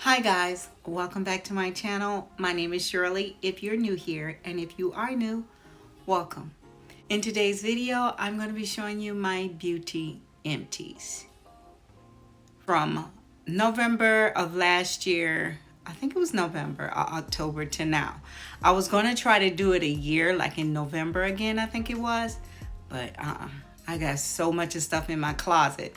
Hi guys, welcome back to my channel. My name is Shirley if you're new here, and if you are new, welcome. In today's video, I'm going to be showing you my beauty empties from November of last year. I think it was November or October to now. I was going to try to do it a year, like in November again, I think it was, but I got so much of stuff in my closet.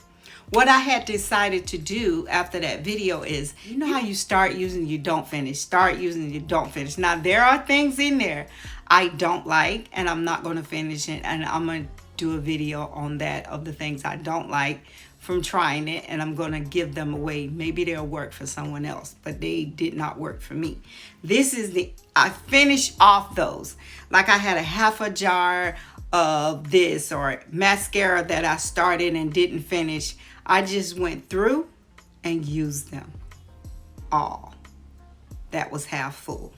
What I had decided to do after that video is, you know how you start using, you don't finish, start using, you don't finish. Now there are things in there I don't like and I'm not going to finish it, and I'm going to do a video on that, of the things I don't like from trying it, and I'm going to give them away. Maybe they'll work for someone else, but they did not work for me. This is I finished off those. Like I had a half a jar of this or mascara that I started and didn't finish. I just went through and used them all. That was half full.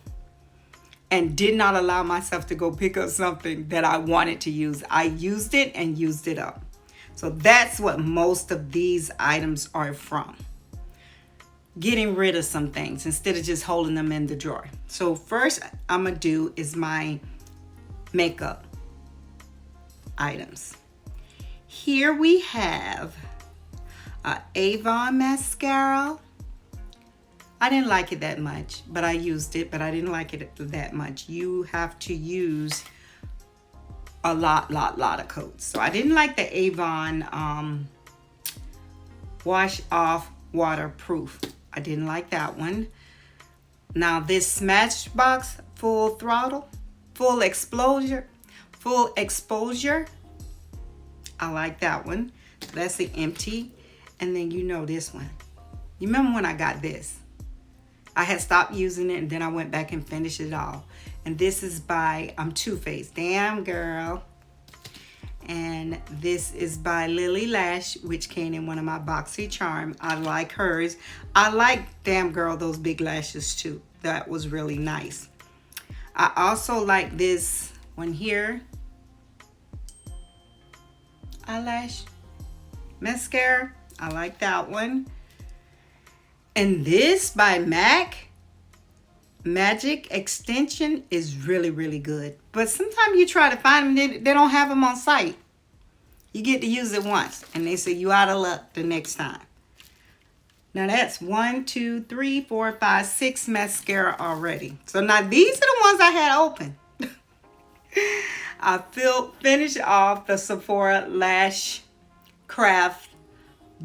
And did not allow myself to go pick up something that I wanted to use. I used it and used it up. So that's what most of these items are from. Getting rid of some things instead of just holding them in the drawer. So first I'm going to do is my makeup items. Here we have Avon mascara. I didn't like it that much, but I used it, but I didn't like it that much. You have to use a lot of coats. So I didn't like the Avon wash off waterproof. I didn't like that one. Now this Smashbox full exposure, I like that one. That's the empty. And then you know this one. You remember when I got this? I had stopped using it and then I went back and finished it all. And this is by Too Faced. Damn girl. And this is by Lily Lash, which came in one of my Boxy Charm. I like hers. I like Damn Girl, those big lashes too. That was really nice. I also like this one here. Eyelash mascara. I like that one. And this by MAC Magic Extension is really good. But sometimes you try to find them, they don't have them on site. You get to use it once and they say you out of luck the next time. Now that's 1, 2, 3, 4, 5, 6 mascara already. So now these are the ones I had open. I finished off the Sephora Lash Craft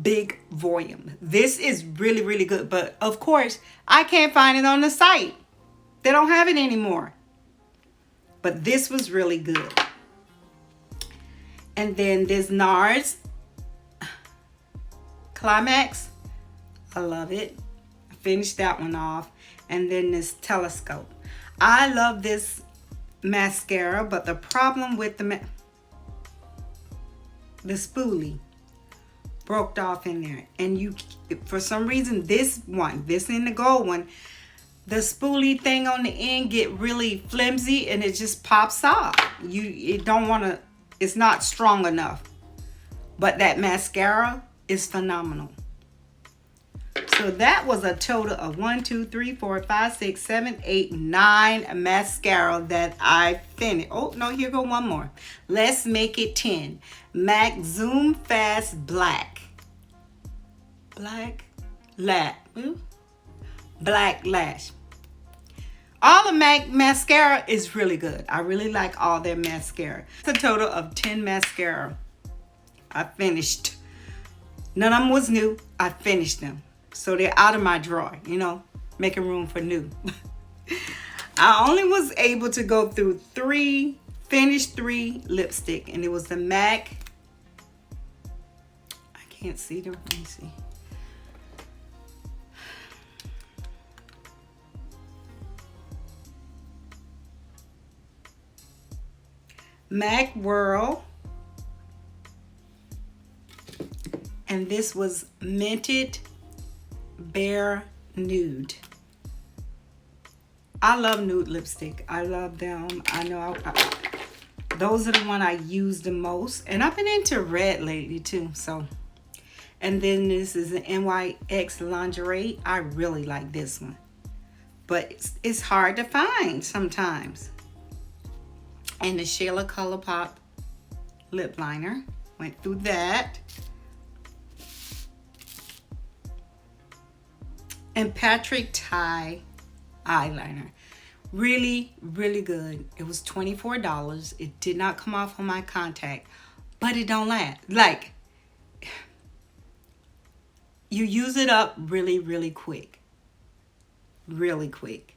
Big Volume. This is really good, but of course I can't find it on the site. They don't have it anymore. But this was really good. And then this NARS Climax. I love it. I finished that one off. And then this Telescope. I love this mascara, but the problem with the spoolie broke off in there, and you, for some reason, this in the gold one, the spoolie thing on the end get really flimsy and it just pops off. It don't want to, it's not strong enough. But that mascara is phenomenal. So that was a total of 1, 2, 3, 4, 5, 6, 7, 8, 9 mascara that I finished. Oh no, here go one more. Let's make it 10. MAC Zoom Fast Black Lash. All the MAC mascara is really good. I really like all their mascara. It's a total of 10 mascara I finished. None of them was new. I finished them. So they're out of my drawer, you know, making room for new. I only was able to go through finish 3 lipstick, and it was the MAC. I can't see them. Let me see. MAC Whirl. And this was Minted Bare Nude. I love nude lipstick. I love them. I know those are the one I use the most. And I've been into red lately too. So And then this is an NYX lingerie. I really like this one, but it's hard to find sometimes. And the Shayla ColourPop lip liner. Went through that. And Patrick Tai eyeliner. Really, really good. It was $24. It did not come off on my contact, but it don't last. Like, you use it up really, really quick. Really quick.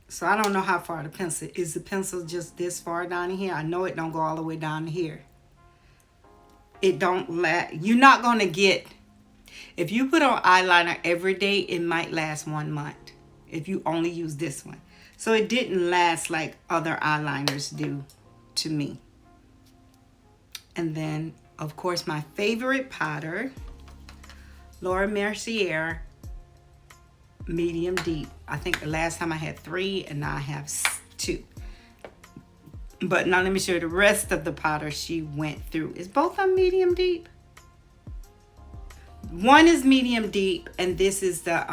So I don't know how far the pencil is. The pencil just this far down in here? I know it don't go all the way down here. It don't last. You're not going to get, if you put on eyeliner every day, it might last 1 month if you only use this one. So it didn't last like other eyeliners do to me. And then, of course, my favorite powder, Laura Mercier medium deep. I think the last time I had 3 and now I have 2. But now let me show you the rest of the powder she went through. Is both of them medium deep? One is medium deep and this is the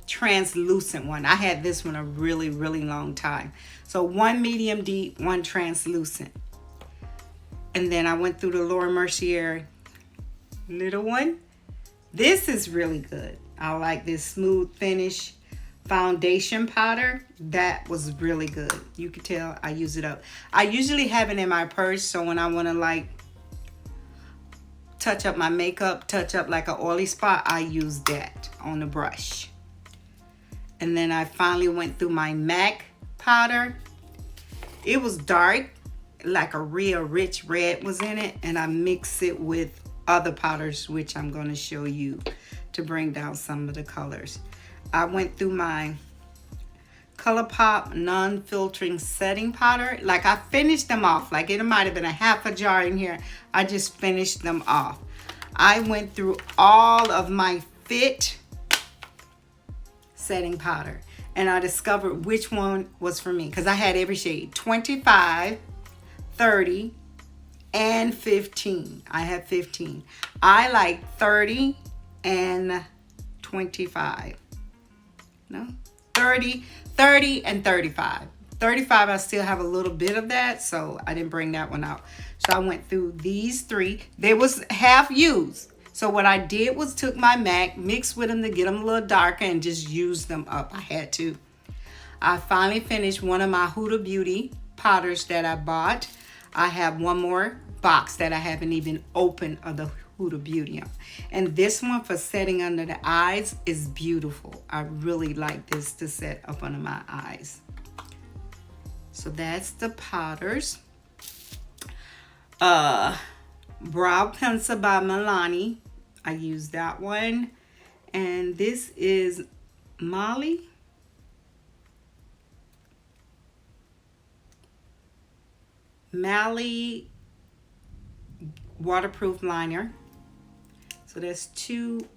translucent one. I had this one a really, really long time. So one medium deep, one translucent. And then I went through the Laura Mercier little one. This is really good. I like this smooth finish foundation powder. That was really good. You can tell I use it up. I usually have it in my purse, so when I want to like touch up my makeup, touch up like an oily spot, I use that on the brush. And then I finally went through my MAC powder. It was dark, like a real rich red was in it, and I mix it with other powders, which I'm going to show you to bring down some of the colors. I went through my ColourPop non-filtering setting powder. Like I finished them off. Like it might have been a half a jar in here. I just finished them off. I went through all of my Fit setting powder and I discovered which one was for me, because I had every shade, 25, 30, and 15. I have 15. I like 30 and 25. No, 30 and 35. 35, I still have a little bit of that, so I didn't bring that one out. So I went through these 3. They was half used. So what I did was took my MAC, mixed with them to get them a little darker, and just used them up. I had to. I finally finished one of my Huda Beauty powders that I bought. I have one more box that I haven't even opened of the Huda Beauty. And this one for setting under the eyes is beautiful. I really like this to set up under my eyes. So that's the powders. Brow pencil by Milani. I use that one. And this is Mali waterproof liner. So there's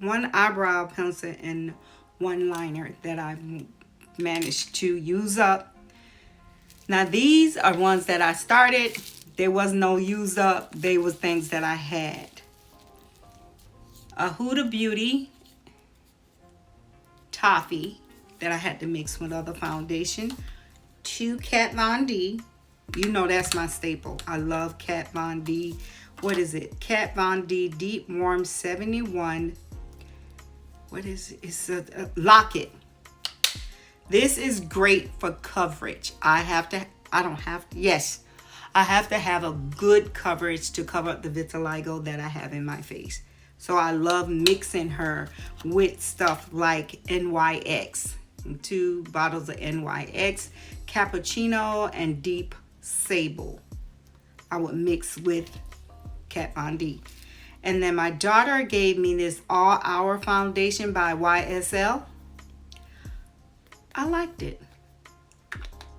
one eyebrow pencil and one liner that I've managed to use up. Now these are ones that I started. There was no use up. They was things that I had. A Huda Beauty toffee that I had to mix with other foundation. 2 Kat Von D. You know that's my staple. I love Kat Von D. What is it? Kat Von D Deep Warm 71. What is it? It's a locket. This is great for coverage. I have to have a good coverage to cover up the vitiligo that I have in my face. So I love mixing her with stuff like NYX. 2 bottles of NYX, Cappuccino, and Deep Sable. I would mix with Kat Von D. And then my daughter gave me this All Hour foundation by YSL. I liked it.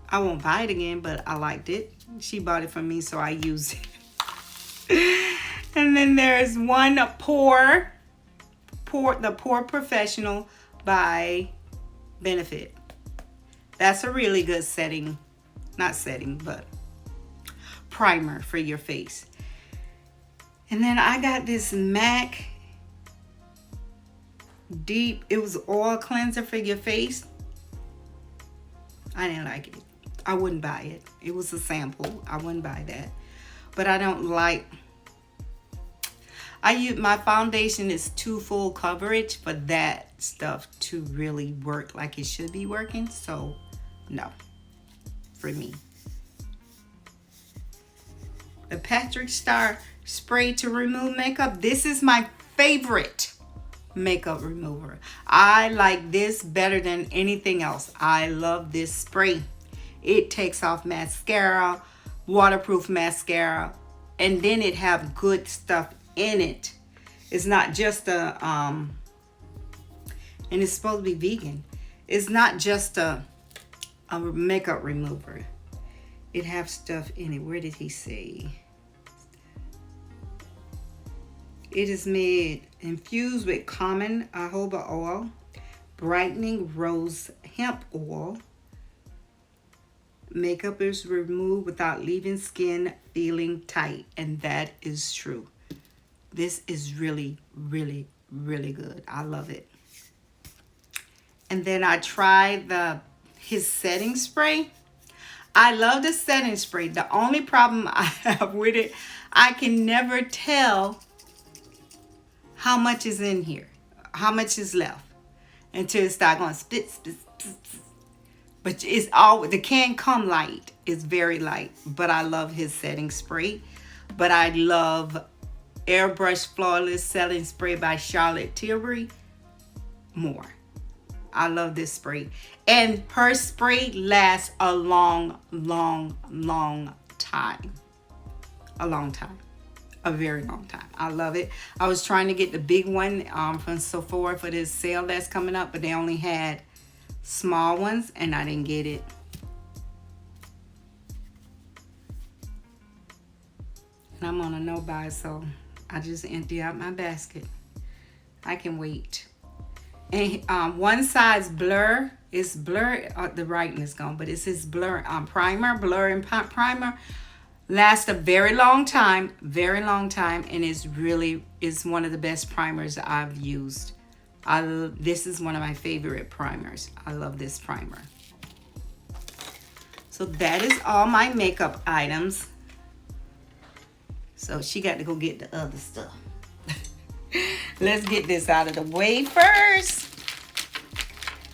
I won't buy it again, but I liked it. She bought it for me, so I used it. And then there's one the Pore Professional by Benefit. That's a really good but primer for your face. And then I got this MAC Deep, it was oil cleanser for your face. I didn't like it. I wouldn't buy it. It was a sample. I wouldn't buy that. But I don't like, I use, my foundation is too full coverage for that stuff to really work like it should be working. So no, for me. The Patrick Star spray to remove makeup. This is my favorite makeup remover. I like this better than anything else. I love this spray. It takes off mascara, waterproof mascara, and then it have good stuff in it. It's not just a and it's supposed to be vegan. It's not just a makeup remover. It have stuff in it. Where did he say? It is made infused with common jojoba oil, brightening rose hemp oil. Makeup is removed without leaving skin feeling tight, and that is true. This is really, really, really good. I love it. And then I tried his setting spray. I love the setting spray. The only problem I have with it, I can never tell how much is in here, how much is left, until it starts going spit, spit, spit, spit. But it's all, the can come light. It's very light, but I love his setting spray. But I love Airbrush Flawless Setting Spray by Charlotte Tilbury more. I love this spray. And her spray lasts a long, long, long time. A long time. A very long time. I love it. I was trying to get the big one from Sephora for this sale that's coming up, but they only had small ones and I didn't get it. And I'm on a no buy, so I just empty out my basket. I can wait. And one size blur, it's blur, the writing is gone, but it's this blur primer, blur and primer. Lasts a very long time, and it's one of the best primers I've used. This is one of my favorite primers. I love this primer. So that is all my makeup items. So she got to go get the other stuff. Let's get this out of the way first,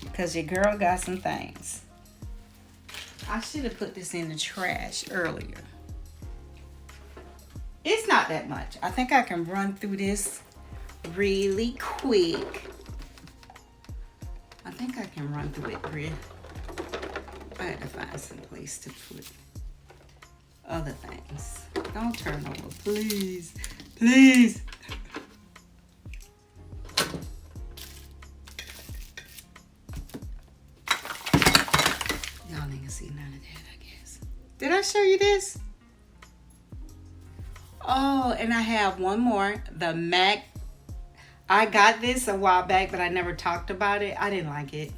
because your girl got some things. I should have put this in the trash earlier. It's not that much. I think I can run through this really quick. I think I can run through it real. I had to find some place to put other things. Don't turn over, please. Please. Y'all ain't see none of that, I guess. Did I show you this? Oh, and I have one more. The MAC. I got this a while back, but I never talked about it. I didn't like it.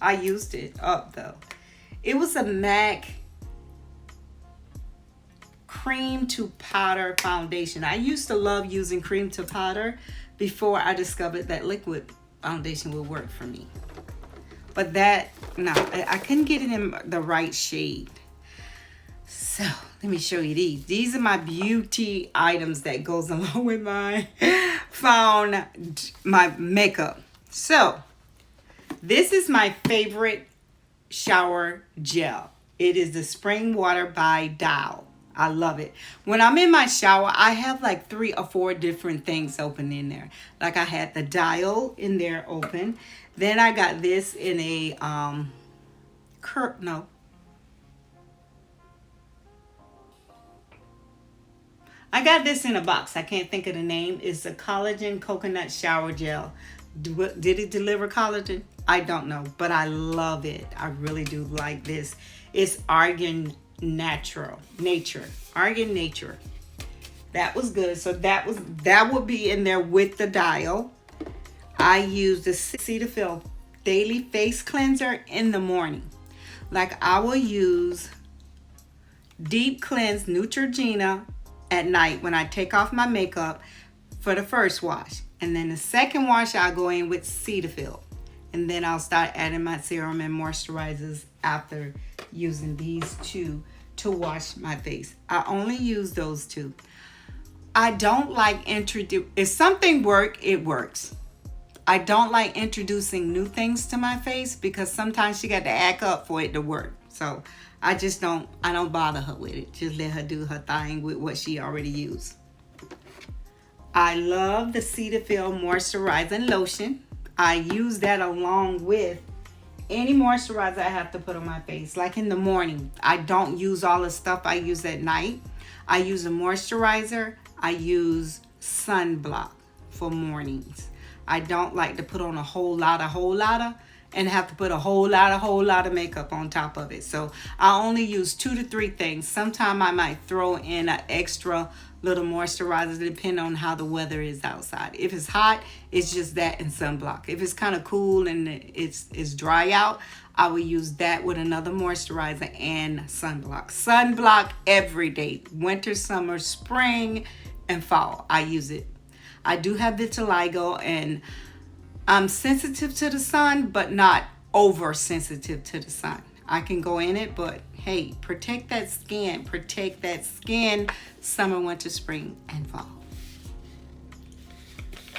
I used it up, though. It was a MAC cream to powder foundation. I used to love using cream to powder before I discovered that liquid foundation would work for me. But that, no, I couldn't get it in the right shade. So let me show you these. These are my beauty items that goes along with my my makeup. So this is my favorite shower gel. It is the Spring Water by Dial. I love it. When I'm in my shower, I have like 3 or 4 different things open in there. Like I had the Dial in there open. Then I got this in a I got this in a box. I can't think of the name. It's a collagen coconut shower gel. Did it deliver collagen? I don't know, but I love it. I really do like this. It's Argan Nature. Argan Nature. That was good. So that would be in there with the Dial. I use the Cetaphil Daily Face Cleanser in the morning. Like I will use Deep Cleanse Neutrogena at night when I take off my makeup for the first wash. And then the second wash, I'll go in with Cetaphil. And then I'll start adding my serum and moisturizers after using these two to wash my face. I only use those two. I don't like if something works, it works. I don't like introducing new things to my face because sometimes she got to act up for it to work. So I don't bother her with it. Just let her do her thing with what she already used. I love the Cetaphil moisturizing lotion. I use that along with any moisturizer I have to put on my face. Like in the morning, I don't use all the stuff I use at night. I use a moisturizer. I use sunblock for mornings. I don't like to put on a whole lot of, and have to put a whole lot of makeup on top of it. So I only use 2 to 3 things. Sometimes I might throw in an extra little moisturizer depending on how the weather is outside. If it's hot, it's just that and sunblock. If it's kind of cool and it's dry out, I will use that with another moisturizer and sunblock. Sunblock every day. Winter, summer, spring, and fall. I use it. I do have vitiligo and I'm sensitive to the sun, but not oversensitive to the sun. I can go in it, but hey, protect that skin. Protect that skin summer, winter, spring, and fall.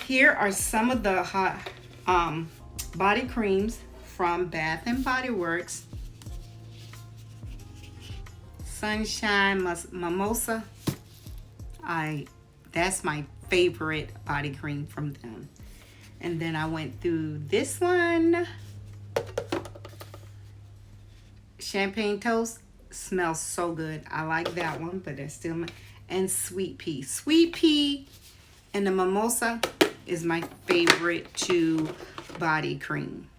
Here are some of the hot body creams from Bath and Body Works. Sunshine Mimosa. That's my favorite body cream from them. And then I went through this one. Champagne Toast. Smells so good. I like that one, but that's still my... And Sweet Pea. Sweet Pea and the Mimosa is my favorite 2 body cream.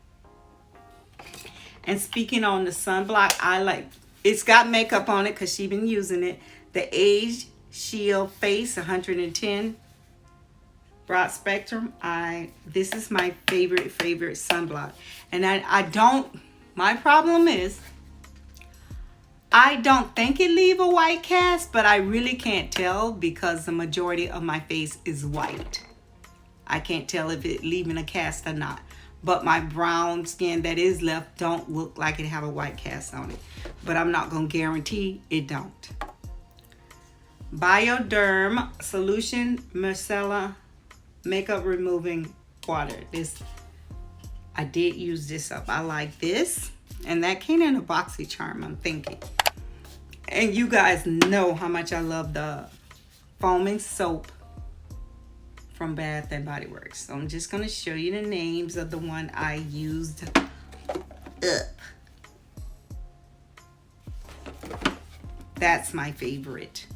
And speaking on the sunblock, it's got makeup on it because she's been using it. The Age Shield Face 110 broad spectrum. This is my favorite sunblock. And my problem is I don't think it leave a white cast, but I really can't tell because the majority of my face is white. I can't tell if it leaving a cast or not. But my brown skin that is left don't look like it have a white cast on it. But I'm not going to guarantee it don't. Bioderm Solution Micellar Makeup Removing Water. I did use this up. I like this. And that came in a BoxyCharm, I'm thinking. And you guys know how much I love the foaming soap from Bath and Body Works. So I'm just going to show you the names of the one I used up. That's my favorite.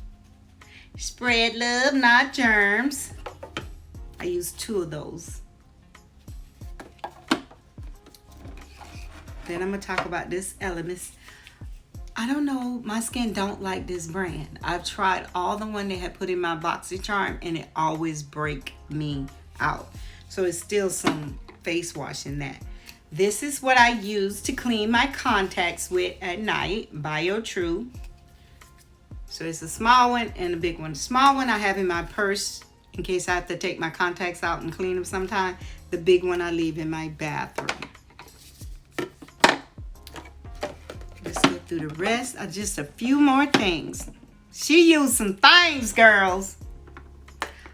Spread love, not germs. I used 2 of those. Then I'm going to talk about this Elemis. I don't know, my skin don't like this brand. I've tried all the one they had put in my BoxyCharm and it always break me out. So it's still some face wash in that. This is what I use to clean my contacts with at night, Bio True. So it's a small one and a big one. The small one I have in my purse in case I have to take my contacts out and clean them sometime. The big one I leave in my bathroom. Let's go through the rest. Just a few more things. She used some things, girls.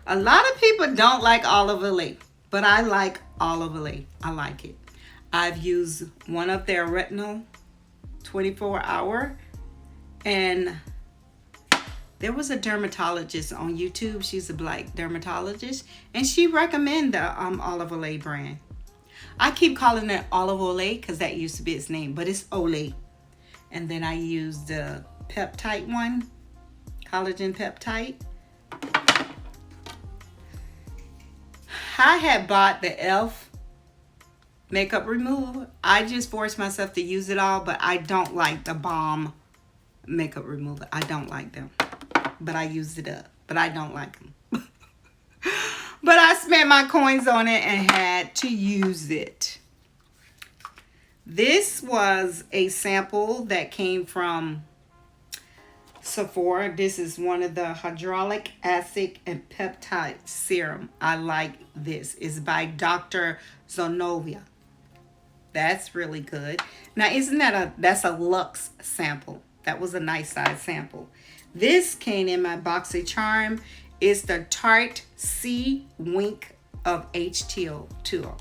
A lot of people don't like olive oil, but I like olive oil. I like it. I've used one of their retinol 24-hour, and there was a dermatologist on YouTube. She's a black dermatologist, and she recommended the olive oil brand. I keep calling it olive oil because that used to be its name, but it's Olay. And then I used the peptide one, collagen peptide. I had bought the e.l.f. makeup remover. I just forced myself to use it all, but I don't like the balm makeup remover. I don't like them, but I used it up, but I don't like them. But I spent my coins on it and had to use it. This was a sample that came from Sephora. This is one of the hyaluronic acid and peptide serum. I like this. It's by Dr. Zonovia. That's really good. Now, isn't that that's a luxe sample? That was a nice size sample. This came in my BoxyCharm. It's the Tarte C Wink of H2O.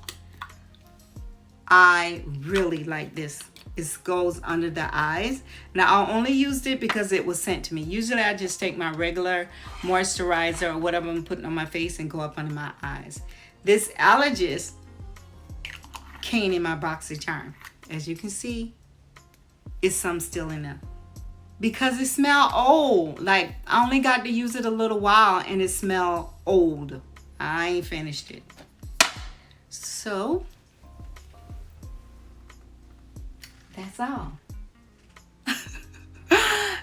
I really like this. It goes under the eyes. Now, I only used it because it was sent to me. Usually, I just take my regular moisturizer or whatever I'm putting on my face and go up under my eyes. This allergist came in my BoxyCharm. As you can see, it's some still in there. Because it smelled old. Like, I only got to use it a little while and it smelled old. I ain't finished it. So, that's all.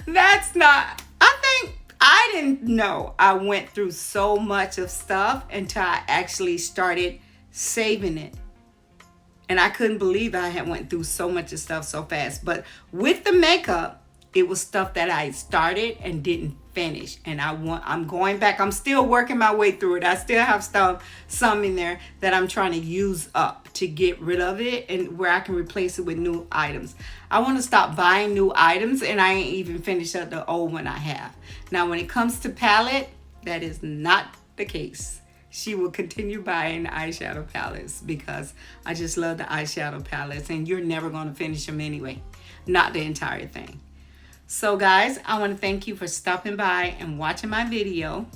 That's not, I didn't know I went through so much of stuff until I actually started saving it. And I couldn't believe I had went through so much of stuff so fast. But with the makeup, it was stuff that I started and didn't finish. And I'm going back. I'm still working my way through it. I still have some in there that I'm trying to use up to get rid of it and where I can replace it with new items. I want to stop buying new items, and I ain't even finished up the old one I have. Now, when it comes to palette, that is not the case. She will continue buying eyeshadow palettes because I just love the eyeshadow palettes, and you're never going to finish them anyway. Not the entire thing. So guys, I want to thank you for stopping by and watching my video.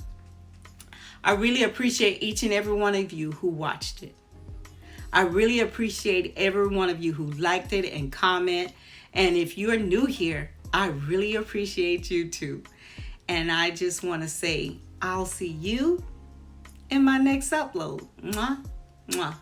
I really appreciate each and every one of you who watched it. I really appreciate every one of you who liked it and comment. And if you're new here, I really appreciate you too. And I just want to say, I'll see you in my next upload. Mwah, mwah.